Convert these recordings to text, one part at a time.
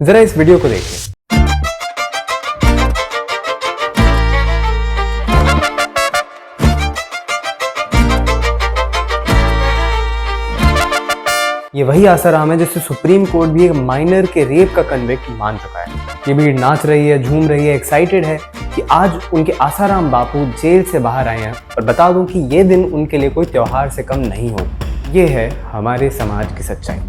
जरा इस वीडियो को देखिए। ये वही आसाराम है जिसे सुप्रीम कोर्ट भी एक माइनर के रेप का कन्विक्ट मान चुका है। ये भीड़ नाच रही है, झूम रही है, एक्साइटेड है कि आज उनके आसाराम बापू जेल से बाहर आए हैं। और बता दूं कि ये दिन उनके लिए कोई त्योहार से कम नहीं हो। ये है हमारे समाज की सच्चाई।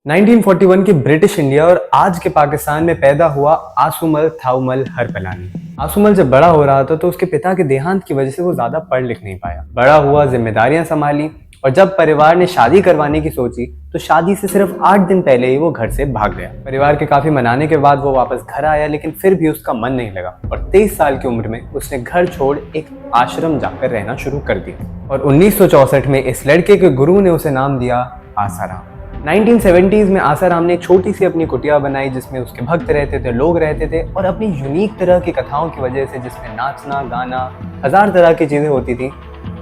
नाइनटीन 1941 के ब्रिटिश इंडिया और आज के पाकिस्तान में पैदा हुआ आसुमल थाउमल हरपलानी। आसुमल जब बड़ा हो रहा था तो उसके पिता के देहांत की वजह से वो ज्यादा पढ़ लिख नहीं पाया। बड़ा हुआ, जिम्मेदारियां संभाली और जब परिवार ने शादी करवाने की सोची तो शादी से सिर्फ 8 दिन पहले ही वो घर से भाग गया। परिवार के काफी मनाने के बाद वो वापस घर आया, लेकिन फिर भी उसका मन नहीं लगा और 23 साल की उम्र में उसने घर छोड़ एक आश्रम जाकर रहना शुरू कर दिया। और 1964 में इस लड़के के गुरु ने उसे नाम दिया आसाराम। 1970s में आसाराम ने एक छोटी सी अपनी कुटिया बनाई जिसमें उसके भक्त रहते थे, लोग रहते थे और अपनी यूनिक तरह की कथाओं की वजह से, जिसमें नाचना, गाना, 1000 तरह की चीजें होती थी,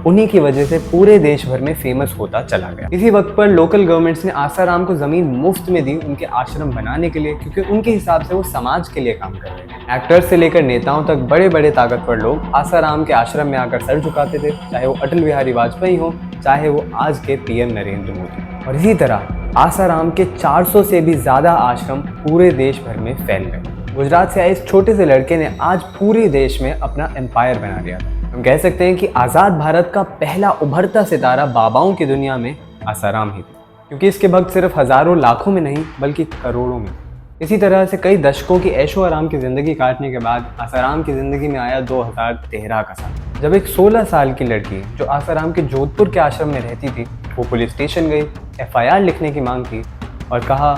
उन्हीं की वजह से पूरे देश भर में फेमस होता चला गया। इसी वक्त पर लोकल गवर्नमेंट्स ने आसाराम को जमीन मुफ्त में दी उनके आश्रम बनाने के लिए, क्योंकि उनके हिसाब से वो समाज के लिए काम कर रहे थे। एक्टर्स से लेकर नेताओं तक बड़े बड़े ताकतवर लोग आसाराम के आश्रम में आकर सर झुकाते थे, चाहे वो अटल बिहारी वाजपेयी हो, चाहे वो आज के पीएम नरेंद्र मोदी। और इसी तरह आसाराम के 400 से भी ज्यादा आश्रम पूरे देश भर में फैल गए। गुजरात से आए इस छोटे से लड़के ने आज पूरे देश में अपना एम्पायर बना लिया था। हम कह सकते हैं कि आजाद भारत का पहला उभरता सितारा बाबाओं की दुनिया में आसाराम ही थे, क्योंकि इसके भक्त सिर्फ हजारों लाखों में नहीं बल्कि करोड़ों में। इसी तरह से कई दशकों की ऐशो आराम की जिंदगी काटने के बाद आसाराम की जिंदगी में आया 2013 का साल, जब एक 16 साल की लड़की जो आसाराम के जोधपुर के आश्रम में रहती थी, वो पुलिस स्टेशन गई, FIR लिखने की मांग की और कहा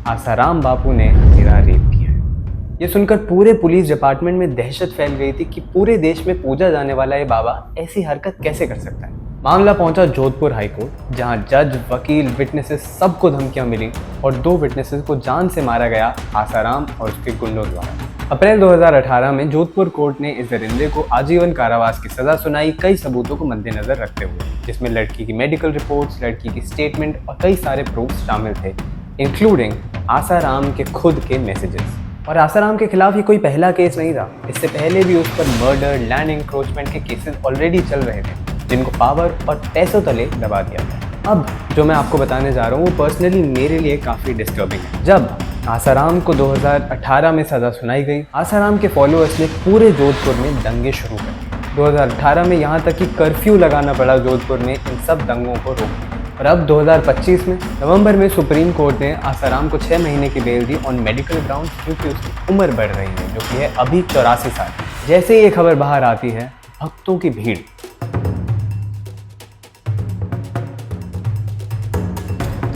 आसाराम बापू ने मेरा रेप किया है। ये सुनकर पूरे पुलिस डिपार्टमेंट में दहशत फैल गई थी कि पूरे देश में पूजा जाने वाला ये बाबा ऐसी हरकत कैसे कर सकता है। मामला पहुंचा जोधपुर हाईकोर्ट, जहां जज, वकील, विटनेसेस सबको धमकियां मिली और 2 विटनेसेस को जान से मारा गया आसाराम और उसके गुंडों द्वारा। अप्रैल 2018 में जोधपुर कोर्ट ने इस दरिंदे को आजीवन कारावास की सजा सुनाई, कई सबूतों को मद्देनजर रखते हुए, जिसमें लड़की की मेडिकल रिपोर्ट्स, लड़की की स्टेटमेंट और कई सारे प्रूफ्स शामिल थे, इंक्लूडिंग आसाराम के खुद के मैसेजेस। और आसाराम के खिलाफ ये कोई पहला केस नहीं था। इससे पहले भी उस पर मर्डर, लैंड इंक्रोचमेंट के केसेस ऑलरेडी चल रहे थे, जिनको पावर और पैसों तले दबा दिया था। अब जो मैं आपको बताने जा रहा हूँ वो पर्सनली मेरे लिए काफ़ी डिस्टर्बिंग है। जब आसाराम को 2018 में सज़ा सुनाई गई, आसाराम के फॉलोअर्स ने पूरे जोधपुर में दंगे शुरू कर दिए। 2018 में यहाँ तक कि कर्फ्यू लगाना पड़ा जोधपुर में इन सब दंगों को रोकने। और अब 2025 में नवंबर में सुप्रीम कोर्ट ने आसाराम को 6 महीने की बेल दी ऑन मेडिकल ग्राउंड, क्योंकि उसकी उम्र बढ़ रही है, जो कि है अभी 84 साल। जैसे ही ये खबर बाहर आती है, भक्तों की भीड़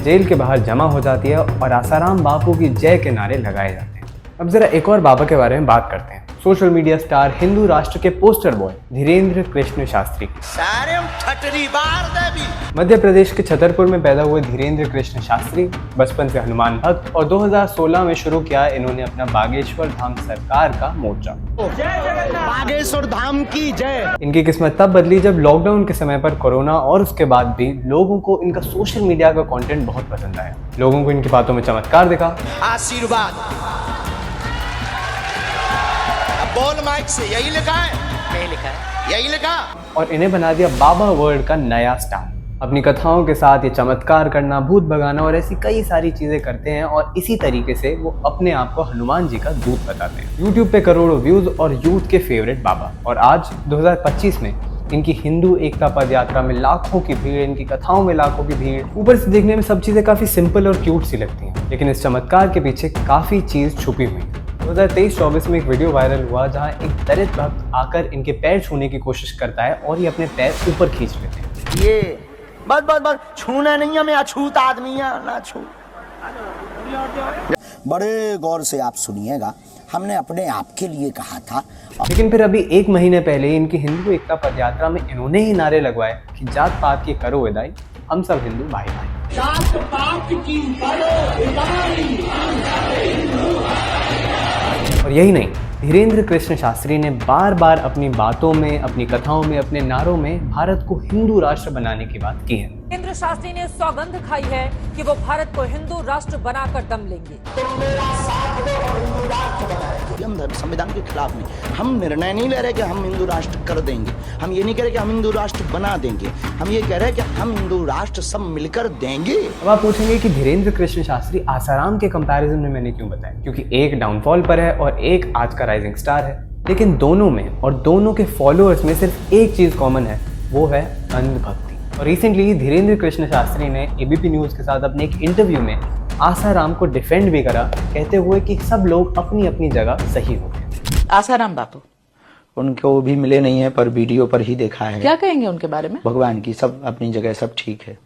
जेल के बाहर जमा हो जाती है और आसाराम बापू की जय के नारे लगाए जाते हैं। अब जरा एक और बाबा के बारे में बात करते हैं। सोशल मीडिया स्टार, हिंदू राष्ट्र के पोस्टर बॉय धीरेंद्र कृष्ण शास्त्री। मध्य प्रदेश के छतरपुर में पैदा हुए धीरेंद्र कृष्ण शास्त्री बचपन से हनुमान भक्त और 2016 में शुरू किया इन्होंने अपना बागेश्वर धाम सरकार का मोर्चा। बागेश्वर धाम की जय। इनकी किस्मत तब बदली जब लॉकडाउन के समय पर कोरोना और उसके बाद भी लोगों को इनका सोशल मीडिया का कंटेंट बहुत पसंद आया। लोगों को इनकी बातों में चमत्कार दिखा, आशीर्वाद। बोल माइक से यही लिखा है, नहीं लिखा है, यही लिखा, और इन्हें बना दिया बाबा वर्ल्ड का नया स्टार। अपनी कथाओं के साथ ये चमत्कार करना, भूत भगाना और ऐसी कई सारी चीजें करते हैं और इसी तरीके से वो अपने आप को हनुमान जी का दूत बताते हैं। यूट्यूब पे करोड़ों व्यूज और यूथ के फेवरेट बाबा। और आज 2025 में इनकी हिंदू एकता पद यात्रा में लाखों की भीड़, इनकी कथाओं में लाखों की भीड़। ऊपर से देखने में सब चीजें काफी सिंपल और क्यूट सी लगती हैं, लेकिन इस चमत्कार के पीछे काफी चीज छुपी हुई है। 2023-24 में एक वीडियो वायरल हुआ जहां एक दलित भक्त आकर इनके पैर छूने की कोशिश करता है और ये अपने पैर ऊपर खींच लेते हैं। ये बस छूना नहीं है, मैं अछूत आदमी है, ना छू। बड़े गौर से आप सुनिएगा, हमने अपने आप के लिए कहा था। लेकिन फिर अभी 1 महीने पहले इनकी हिंदू एकता पद यात्रा में इन्होंने ही नारे लगवाए कि जात पात की करो विदाई, हम सब हिंदू भाई भाई। और यही नहीं, धीरेन्द्र कृष्ण शास्त्री ने बार बार अपनी बातों में, अपनी कथाओं में, अपने नारों में भारत को हिंदू राष्ट्र बनाने की बात की है। धीरेन्द्र शास्त्री ने सौगंध खाई है कि वो भारत को हिंदू राष्ट्र बनाकर दम लेंगे। हम धर्म संविधान के खिलाफ नहीं, हम निर्णय नहीं ले रहे कि हम हिंदू राष्ट्र कर देंगे, हम ये नहीं कह रहे कि हम हिंदू राष्ट्र बना देंगे, हम ये कह रहे हैं कि हम हिंदू राष्ट्र सब मिलकर देंगे। अब आप पूछेंगे कि धीरेन्द्र कृष्ण शास्त्री आसाराम के कंपैरिजन में मैंने क्यों बताया, क्योंकि एक डाउनफॉल पर है और एक आज का राइजिंग स्टार है, लेकिन दोनों में और दोनों के फॉलोअर्स में सिर्फ एक चीज कॉमन है, वो है अंधभक्ति। और रिसेंटली धीरेन्द्र कृष्ण शास्त्री ने एबीपी न्यूज के साथ अपने एक इंटरव्यू में आसाराम को डिफेंड भी करा, कहते हुए कि सब लोग अपनी अपनी जगह सही होते हैं। आसाराम बापू उनको भी मिले नहीं है, पर वीडियो पर ही देखा है। क्या कहेंगे उनके बारे में? भगवान की सब अपनी जगह सब ठीक है।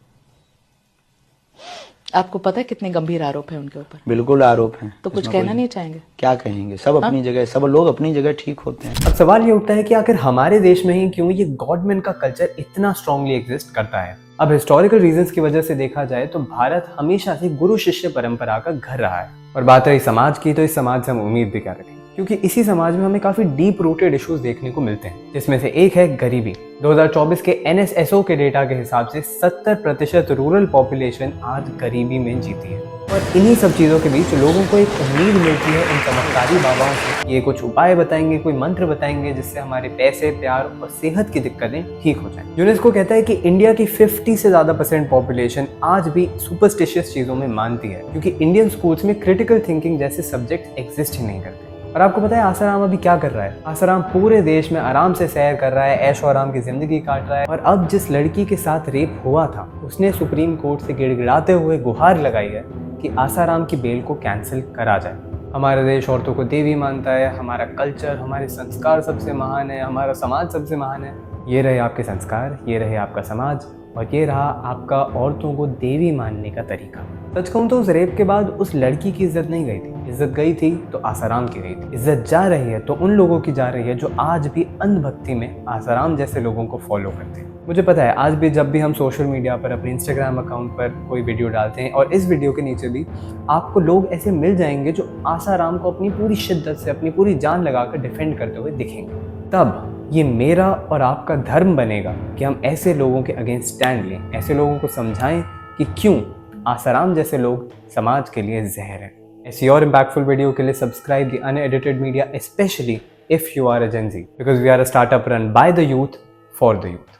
आपको पता है कितने गंभीर आरोप है उनके ऊपर? बिल्कुल आरोप हैं। तो कुछ कहना नहीं चाहेंगे? क्या कहेंगे, सब अपनी जगह, सब लोग अपनी जगह ठीक होते हैं। अब सवाल ये उठता है कि आखिर हमारे देश में ही क्यों ये गॉडमैन का कल्चर इतना स्ट्रांगली एग्जिस्ट करता है। अब हिस्टोरिकल रीजंस की वजह से देखा जाए तो भारत हमेशा से गुरु शिष्य परंपरा का घर रहा है। और बात रही समाज की, तो इस समाज से हम उम्मीद भी क्या रखें, क्योंकि इसी समाज में हमें काफी डीप रूटेड इश्यूज देखने को मिलते हैं, जिसमें से एक है गरीबी। 2024 के NSSO के डेटा के हिसाब से 70% रूरल पॉपुलेशन आज गरीबी में जीती है। और इन्हीं सब चीज़ों के बीच लोगों को एक उम्मीद मिलती है इन चमत्कारी बाबाओं से, ये कुछ उपाय बताएंगे, कोई मंत्र बताएंगे जिससे हमारे पैसे, प्यार और सेहत की दिक्कतें ठीक हो जाएं। यूनेस्को कहता है कि इंडिया की 50 से ज़्यादा % पॉपुलेशन आज भी सुपरस्टिशियस चीज़ों में मानती है, क्योंकि इंडियन स्कूल्स में क्रिटिकल थिंकिंग जैसे सब्जेक्ट एग्जिस्ट ही नहीं करते। और आपको पता है आसाराम अभी क्या कर रहा है? आसाराम पूरे देश में आराम से सैर कर रहा है, ऐश और आराम की जिंदगी काट रहा है। और अब जिस लड़की के साथ रेप हुआ था, उसने सुप्रीम कोर्ट से गिड़गिड़ाते हुए गुहार लगाई है कि आसाराम की बेल को कैंसिल करा जाए। हमारा देश औरतों को देवी मानता है, हमारा कल्चर, हमारे संस्कार सबसे महान है, हमारा समाज सबसे महान है। ये रहे आपके संस्कार, ये रहे आपका समाज, और ये रहा आपका औरतों को देवी मानने का तरीका। सच कहूं तो उस रेप के बाद उस लड़की की इज्जत नहीं गई थी, इज्जत गई थी तो आसाराम की गई थी। इज्जत जा रही है तो उन लोगों की जा रही है जो आज भी अंधभक्ति में आसाराम जैसे लोगों को फॉलो करते हैं। मुझे पता है आज भी जब भी हम सोशल मीडिया पर अपने इंस्टाग्राम अकाउंट पर कोई वीडियो डालते हैं, और इस वीडियो के नीचे भी आपको लोग ऐसे मिल जाएंगे जो आसाराम को अपनी पूरी शिद्दत से, अपनी पूरी जान लगाकर डिफेंड करते हुए दिखेंगे। तब ये मेरा और आपका धर्म बनेगा कि हम ऐसे लोगों के अगेंस्ट स्टैंड लें, ऐसे लोगों को समझाएं कि क्यों आसाराम जैसे लोग समाज के लिए जहर हैं। ऐसी और इम्पैक्टफुल वीडियो के लिए subscribe the unedited media, specially if you are a Gen Z, because we are a startup run by the youth for the youth.